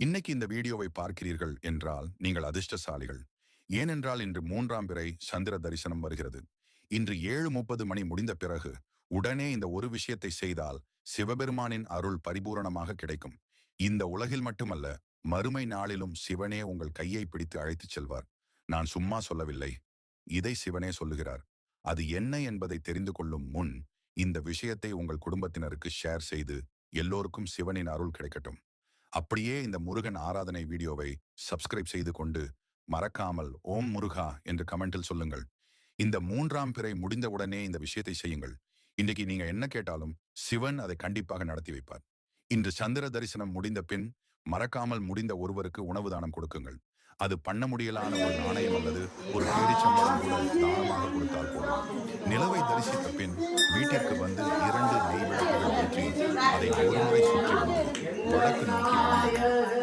இன்னைக்கு இந்த வீடியோவை பார்க்கிறீர்கள் என்றால் நீங்கள் அதிர்ஷ்டசாலிகள். ஏனென்றால் இன்று 3ஆம் பிறை சந்திர தரிசனம் வருகிறது. இன்று 7:30 மணி முடிந்த பிறகு உடனே இந்த ஒரு விஷயத்தை செய்தால் சிவபெருமானின் அருள் பரிபூரணமாக கிடைக்கும். இந்த உலகில் மட்டுமல்ல, மறுமை நாளிலும் சிவனே உங்கள் கையை பிடித்து அழைத்துச் செல்வார். நான் சும்மா சொல்லவில்லை. இதை சிவனே சொல்லுகிறார். அது என்ன என்பதை தெரிந்து கொள்ளும் முன் இந்த விஷயத்தை உங்கள் குடும்பத்தினருக்கு ஷேர் செய்து எல்லோருக்கும் சிவனின் அருள் கிடைக்கட்டும். அப்படியே இந்த முருகன் ஆராதனை வீடியோவை சப்ஸ்கிரைப் செய்து கொண்டு மறக்காமல் ஓம் முருகா என்று கமெண்டில் சொல்லுங்கள். இந்த 3ஆம் பிறை முடிந்தவுடனே இந்த விஷயத்தை செய்யுங்கள். இன்றைக்கு நீங்க என்ன கேட்டாலும் சிவன் அதை கண்டிப்பாக நடத்தி வைப்பார். இன்று சந்திர தரிசனம் முடிந்த பின் மறக்காமல் முடிந்த ஒருவருக்கு உணவு தானம் கொடுக்குங்கள். அது பண்ண முடியலான ஒரு நாணயம் அல்லது ஒரு பேரிச்சம்பழம் கூட தானமாக கொடுத்தால் போதும். நிலவை தரிசித்த பின் வீட்டிற்கு வந்து 2 நெய் விளக்குகள் ஏற்றி அதை ஒருமுறை சுற்றி வந்து வடக்கு நோக்கி வாங்க.